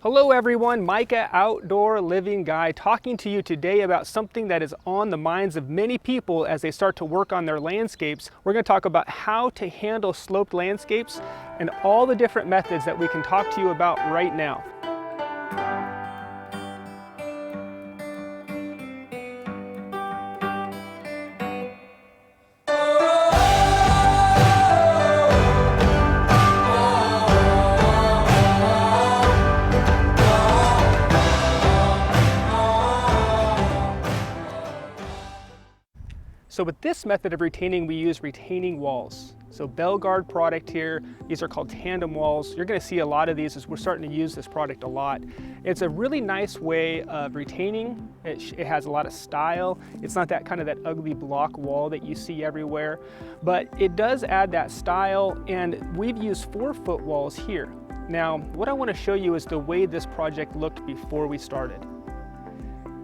Hello everyone, Micah, Outdoor Living Guy, talking to you today about something that is on the minds of many people as they start to work on their landscapes. We're going to talk about how to handle sloped landscapes and all the different methods that we can talk to you about right now. So with this method of retaining, we use retaining walls. So BELGARD product here, these are called tandem walls. You're gonna see a lot of these as we're starting to use this product a lot. It's a really nice way of retaining. It has a lot of style. It's not that kind of that ugly block wall that you see everywhere, but it does add that style, and we've used 4-foot walls here. Now, what I wanna show you is the way this project looked before we started.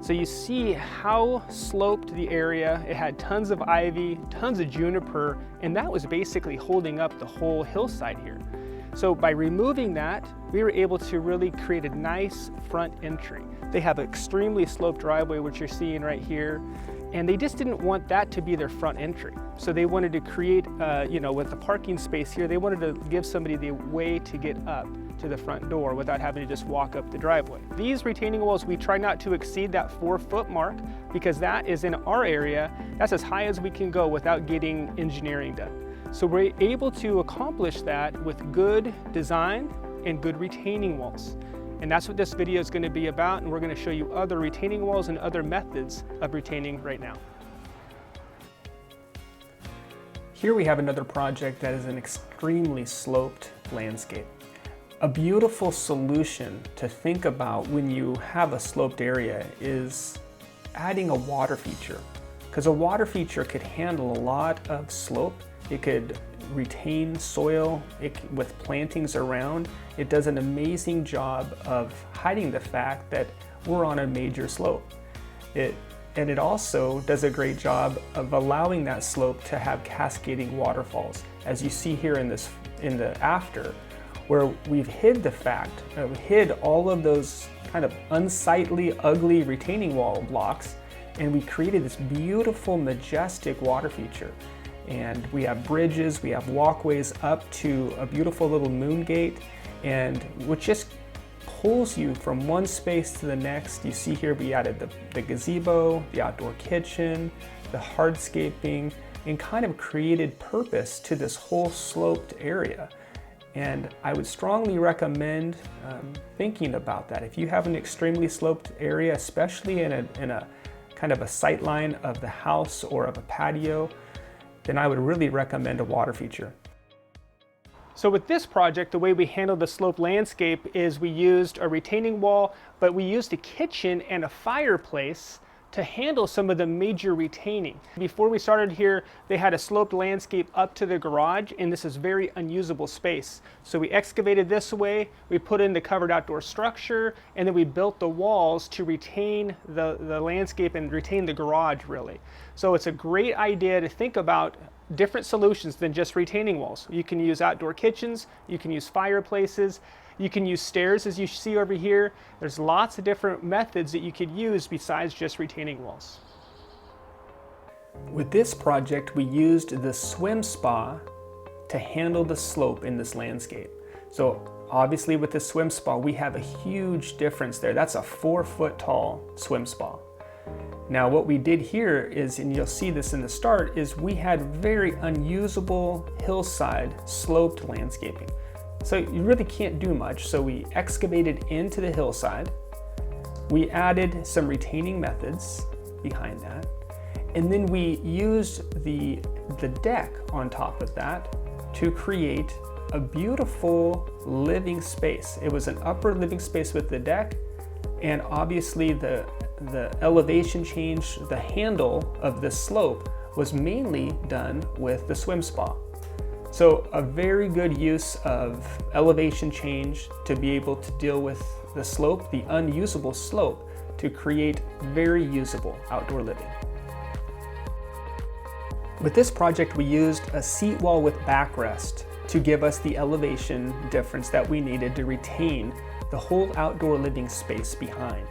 So you see how sloped the area. It had tons of ivy, tons of juniper, and that was basically holding up the whole hillside here. So by removing that, we were able to really create a nice front entry. They have an extremely sloped driveway, which you're seeing right here, and they just didn't want that to be their front entry. So they wanted to create, with the parking space here, they wanted to give somebody the way to get up to the front door without having to just walk up the driveway. These retaining walls, we try not to exceed that 4-foot mark because that is in our area, that's as high as we can go without getting engineering done. So we're able to accomplish that with good design and good retaining walls. And that's what this video is going to be about, and we're going to show you other retaining walls and other methods of retaining right now. Here we have another project that is an extremely sloped landscape. A beautiful solution to think about when you have a sloped area is adding a water feature, because a water feature could handle a lot of slope. It could retain soil with plantings around. It does an amazing job of hiding the fact that we're on a major slope. And it also does a great job of allowing that slope to have cascading waterfalls, as you see here in the after, where we've hid the fact, we hid all of those kind of unsightly, ugly retaining wall blocks, and we created this beautiful, majestic water feature. And we have bridges, we have walkways up to a beautiful little moon gate, and which just pulls you from one space to the next. You see here we added the gazebo, the outdoor kitchen, the hardscaping, and kind of created purpose to this whole sloped area. And I would strongly recommend thinking about that. If you have an extremely sloped area, especially in a kind of a sight line of the house or of a patio, then I would really recommend a water feature. So with this project, the way we handled the sloped landscape is we used a retaining wall, but we used a kitchen and a fireplace to handle some of the major retaining. Before we started here, they had a sloped landscape up to the garage, and this is very unusable space. So we excavated this way, we put in the covered outdoor structure, and then we built the walls to retain the landscape and retain the garage, really. So it's a great idea to think about different solutions than just retaining walls. You can use outdoor kitchens, you can use fireplaces, you can use stairs as you see over here. There's lots of different methods that you could use besides just retaining walls. With this project, we used the swim spa to handle the slope in this landscape. So obviously with the swim spa, we have a huge difference there. That's a 4-foot tall swim spa. Now what we did here is, and you'll see this in the start, is we had very unusable hillside sloped landscaping. So you really can't do much. So we excavated into the hillside. We added some retaining methods behind that. And then we used the deck on top of that to create a beautiful living space. It was an upper living space with the deck, and obviously the elevation change, the handle of this slope was mainly done with the swim spa. So a very good use of elevation change to be able to deal with the slope, the unusable slope, to create very usable outdoor living. With this project, we used a seat wall with backrest to give us the elevation difference that we needed to retain the whole outdoor living space behind.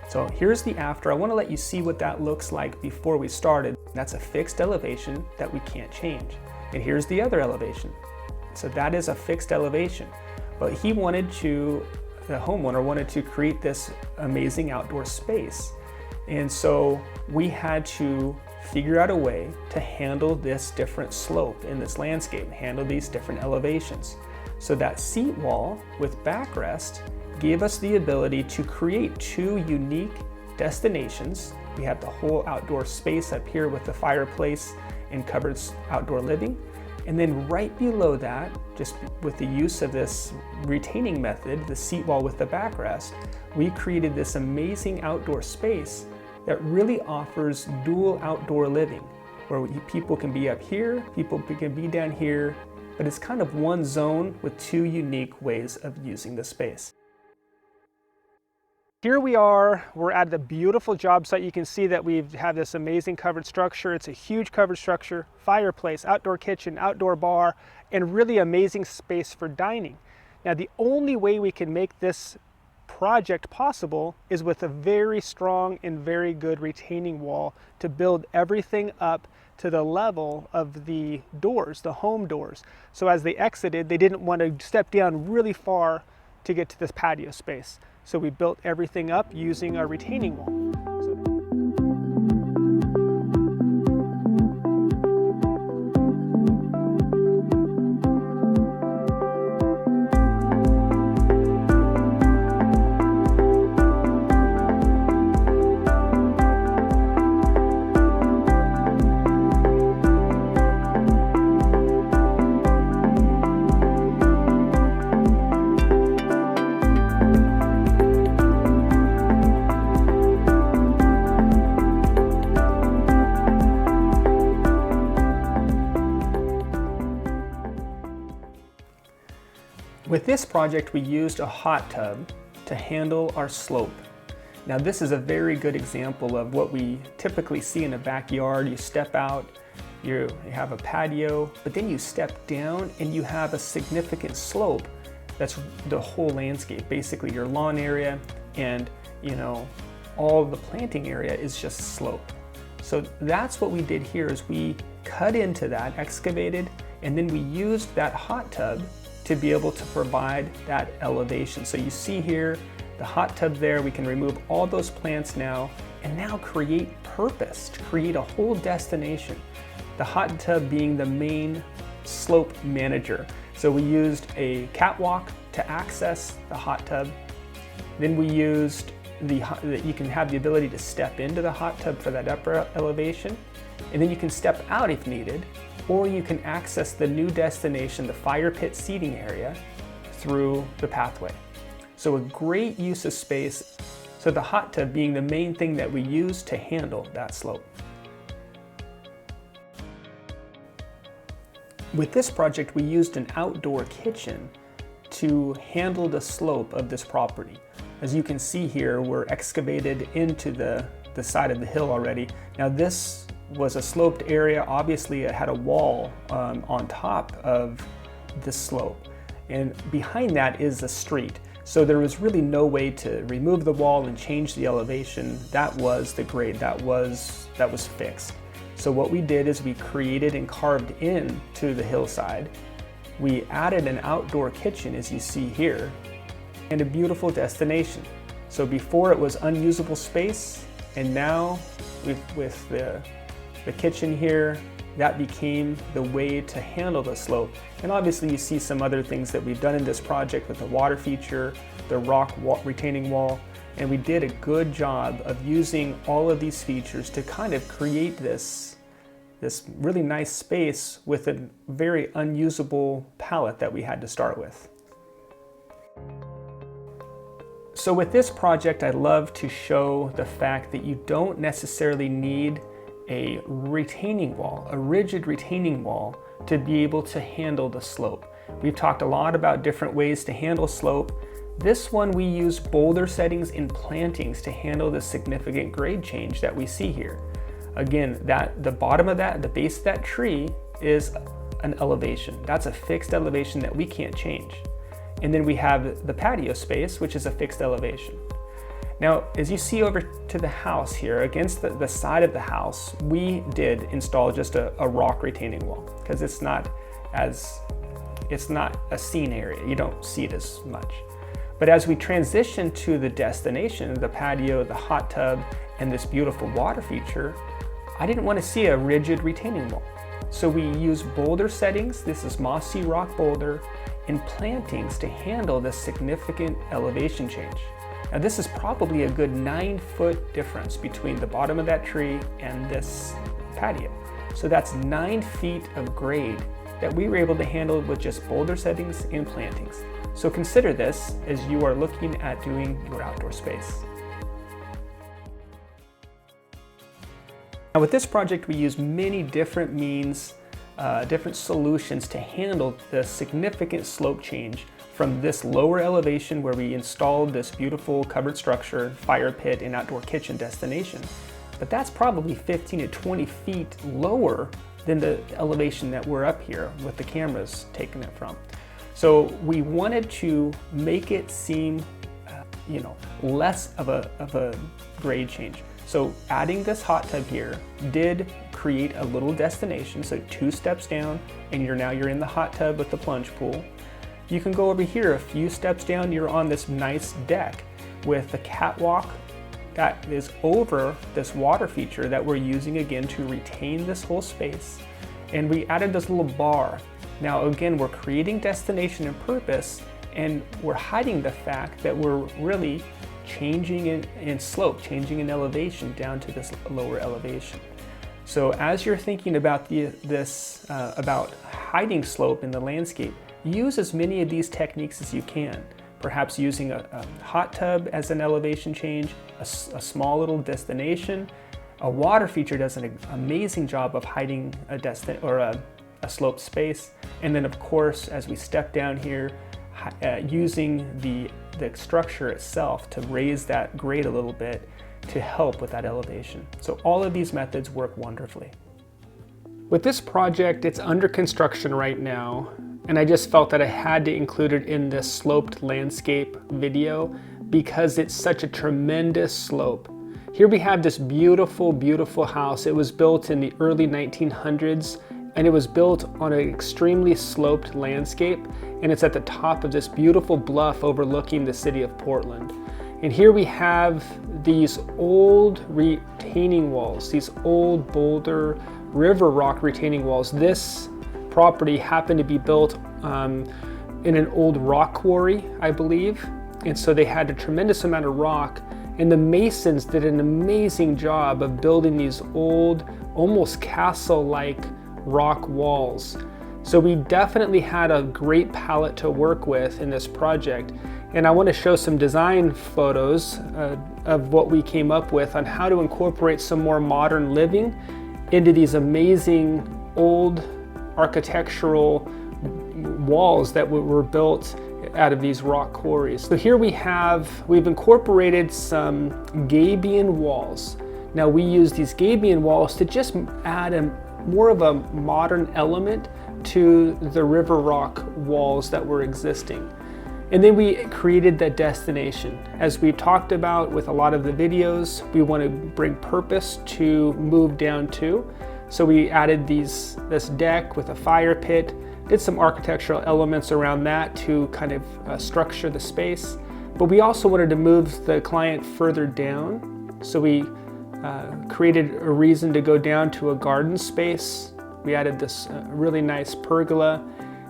So here's the after. I want to let you see what that looks like before we started. That's a fixed elevation that we can't change. And here's the other elevation. So that is a fixed elevation. But the homeowner wanted to create this amazing outdoor space. And so we had to figure out a way to handle this different slope in this landscape, handle these different elevations. So that seat wall with backrest gave us the ability to create two unique destinations. We have the whole outdoor space up here with the fireplace and covered outdoor living. And then right below that, just with the use of this retaining method, the seat wall with the backrest, we created this amazing outdoor space that really offers dual outdoor living, where people can be up here, people can be down here, but it's kind of one zone with two unique ways of using the space. Here we are, we're at the beautiful job site. You can see that we have this amazing covered structure. It's a huge covered structure, fireplace, outdoor kitchen, outdoor bar, and really amazing space for dining. Now, the only way we can make this project possible is with a very strong and very good retaining wall to build everything up to the level of the doors, the home doors. So as they exited, they didn't want to step down really far to get to this patio space. So we built everything up using our retaining wall. With this project, we used a hot tub to handle our slope. Now, this is a very good example of what we typically see in a backyard. You step out, you have a patio, but then you step down and you have a significant slope. That's the whole landscape. Basically, your lawn area and, all the planting area is just slope. So that's what we did here is we cut into that, excavated, and then we used that hot tub to be able to provide that elevation. So you see here, the hot tub there, we can remove all those plants now and now create purpose, to create a whole destination. The hot tub being the main slope manager. So we used a catwalk to access the hot tub. Then we used you can have the ability to step into the hot tub for that upper elevation. And then you can step out if needed, or you can access the new destination, the fire pit seating area, through the pathway. So a great use of space. So the hot tub being the main thing that we use to handle that slope. With this project, we used an outdoor kitchen to handle the slope of this property. As you can see here, we're excavated into the side of the hill already. Now this was a sloped area. Obviously it had a wall on top of the slope, and behind that is a street. So there was really no way to remove the wall and change the elevation. That was the grade, that was fixed. So what we did is we created and carved into the hillside. We added an outdoor kitchen, as you see here, and a beautiful destination. So before it was unusable space, and now with the kitchen here, that became the way to handle the slope. And obviously you see some other things that we've done in this project with the water feature, the rock retaining wall, and we did a good job of using all of these features to kind of create this really nice space with a very unusable palette that we had to start with. So with this project, I love to show the fact that you don't necessarily need a retaining wall, a rigid retaining wall, to be able to handle the slope. We've talked a lot about different ways to handle slope. This one, we use boulder settings and plantings to handle the significant grade change that we see here. Again, the bottom of that, the base of that tree is an elevation. That's a fixed elevation that we can't change. And then we have the patio space, which is a fixed elevation. Now, as you see over to the house here, against the side of the house, we did install just a rock retaining wall because it's not a seen area. You don't see it as much. But as we transition to the destination, the patio, the hot tub, and this beautiful water feature, I didn't want to see a rigid retaining wall. So we use boulder settings, this is mossy rock boulder, and plantings to handle this significant elevation change. Now this is probably a good 9-foot difference between the bottom of that tree and this patio. So that's 9 feet of grade that we were able to handle with just boulder settings and plantings. So consider this as you are looking at doing your outdoor space. Now with this project, we use many different means, different solutions to handle the significant slope change from this lower elevation where we installed this beautiful covered structure, fire pit, and outdoor kitchen destination. But that's probably 15 to 20 feet lower than the elevation that we're up here with the cameras taking it from. So we wanted to make it seem, less of a grade change. So adding this hot tub here did create a little destination. So 2 steps down and you're in the hot tub with the plunge pool. You can go over here a few steps down, you're on this nice deck with the catwalk that is over this water feature that we're using again to retain this whole space. And we added this little bar. Now again, we're creating destination and purpose, and we're hiding the fact that we're really changing in slope, changing in elevation down to this lower elevation. So as you're thinking about about hiding slope in the landscape, use as many of these techniques as you can. Perhaps using a hot tub as an elevation change, a small little destination. A water feature does an amazing job of hiding a sloped space. And then of course, as we step down here, using the structure itself to raise that grade a little bit to help with that elevation. So all of these methods work wonderfully. With this project, it's under construction right now, and I just felt that I had to include it in this sloped landscape video because it's such a tremendous slope. Here we have this beautiful, beautiful house. It was built in the early 1900s, and it was built on an extremely sloped landscape, and it's at the top of this beautiful bluff overlooking the city of Portland. And here we have these old retaining walls, these old boulder river rock retaining walls. This property happened to be built in an old rock quarry, I believe. And so they had a tremendous amount of rock, and the masons did an amazing job of building these old, almost castle-like rock walls. So we definitely had a great palette to work with in this project. And I want to show some design photos of what we came up with on how to incorporate some more modern living into these amazing old architectural walls that were built out of these rock quarries. So here we've incorporated some gabion walls. Now we use these gabion walls to just add more of a modern element to the river rock walls that were existing. And then we created the destination. As we've talked about with a lot of the videos, we want to bring purpose to move down to. So we added this deck with a fire pit, did some architectural elements around that to kind of structure the space. But we also wanted to move the client further down. So we created a reason to go down to a garden space. We added this really nice pergola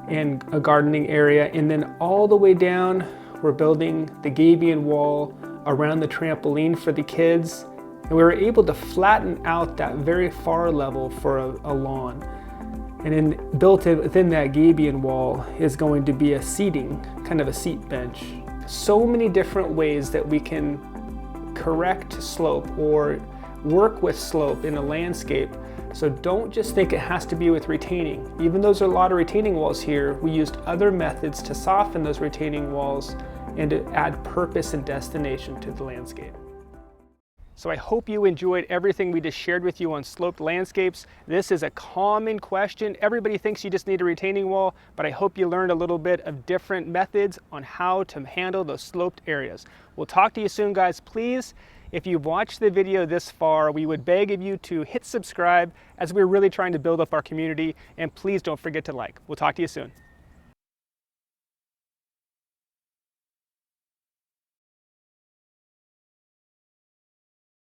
and a gardening area, and then all the way down we're building the gabion wall around the trampoline for the kids, and we were able to flatten out that very far level for a lawn. And then built within that gabion wall is going to be a seating, kind of a seat bench. So many different ways that we can correct slope or work with slope in a landscape. So don't just think it has to be with retaining. Even though there's a lot of retaining walls here, we used other methods to soften those retaining walls and to add purpose and destination to the landscape. So I hope you enjoyed everything we just shared with you on sloped landscapes. This is a common question. Everybody thinks you just need a retaining wall, but I hope you learned a little bit of different methods on how to handle those sloped areas. We'll talk to you soon, guys. Please, if you've watched the video this far, we would beg of you to hit subscribe as we're really trying to build up our community, and please don't forget to like. We'll talk to you soon.